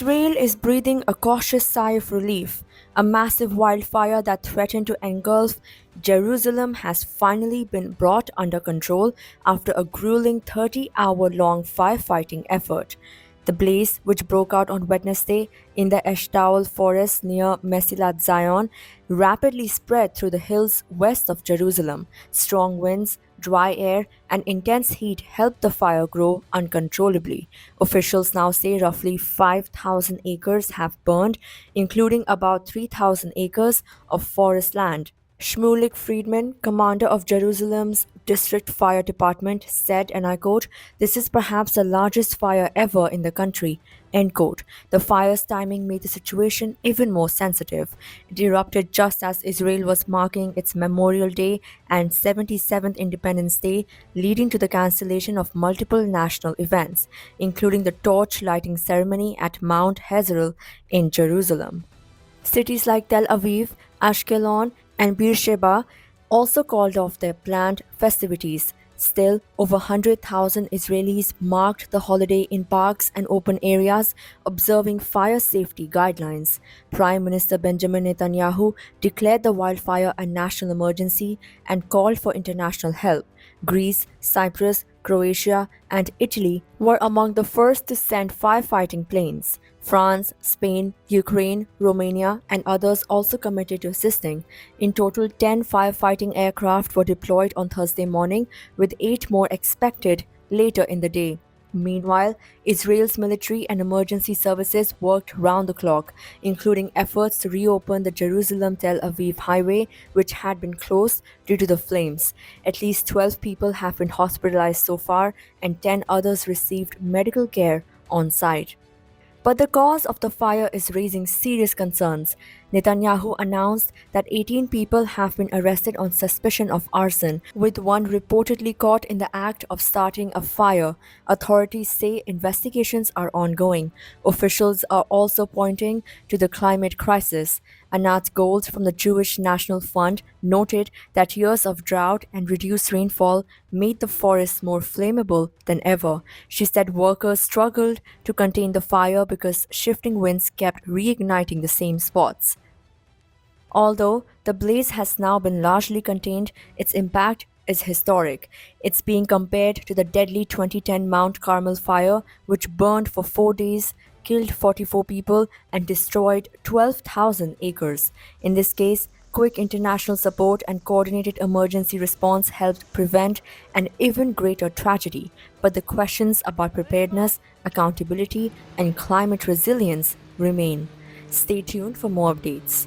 Israel is breathing a cautious sigh of relief. A massive wildfire that threatened to engulf Jerusalem has finally been brought under control after a grueling 30-hour long firefighting effort. The blaze, which broke out on Wednesday in the Eshtaol forest near Mesilat Zion, rapidly spread through the hills west of Jerusalem. Strong winds, dry air, and intense heat helped the fire grow uncontrollably. Officials now say roughly 5,000 acres have burned, including about 3,000 acres of forest land. Shmulik Friedman, commander of Jerusalem's district fire department, said, and I quote, "This is perhaps the largest fire ever in the country." End quote. The fire's timing made the situation even more sensitive. It erupted just as Israel was marking its Memorial Day and 77th Independence Day, leading to the cancellation of multiple national events, including the torch lighting ceremony at Mount Hazael in Jerusalem. Cities like Tel Aviv, Ashkelon, and Beersheba also called off their planned festivities. Still, over 100,000 Israelis marked the holiday in parks and open areas, observing fire safety guidelines. Prime Minister Benjamin Netanyahu declared the wildfire a national emergency and called for international help. Greece, Cyprus, Croatia, and Italy were among the first to send firefighting planes. France, Spain, Ukraine, Romania, and others also committed to assisting. In total, 10 firefighting aircraft were deployed on Thursday morning, with 8 more expected later in the day. Meanwhile, Israel's military and emergency services worked round the clock, including efforts to reopen the Jerusalem-Tel Aviv highway, which had been closed due to the flames. At least 12 people have been hospitalized so far, and 10 others received medical care on site. But the cause of the fire is raising serious concerns. Netanyahu announced that 18 people have been arrested on suspicion of arson, with one reportedly caught in the act of starting a fire. Authorities say investigations are ongoing. Officials are also pointing to the climate crisis. Anat Gold from the Jewish National Fund noted that years of drought and reduced rainfall made the forests more flammable than ever. She said workers struggled to contain the fire because shifting winds kept reigniting the same spots. Although the blaze has now been largely contained, its impact is historic. It's being compared to the deadly 2010 Mount Carmel fire, which burned for 4 days, killed 44 people, and destroyed 12,000 acres. In this case, quick international support and coordinated emergency response helped prevent an even greater tragedy. But the questions about preparedness, accountability, and climate resilience remain. Stay tuned for more updates.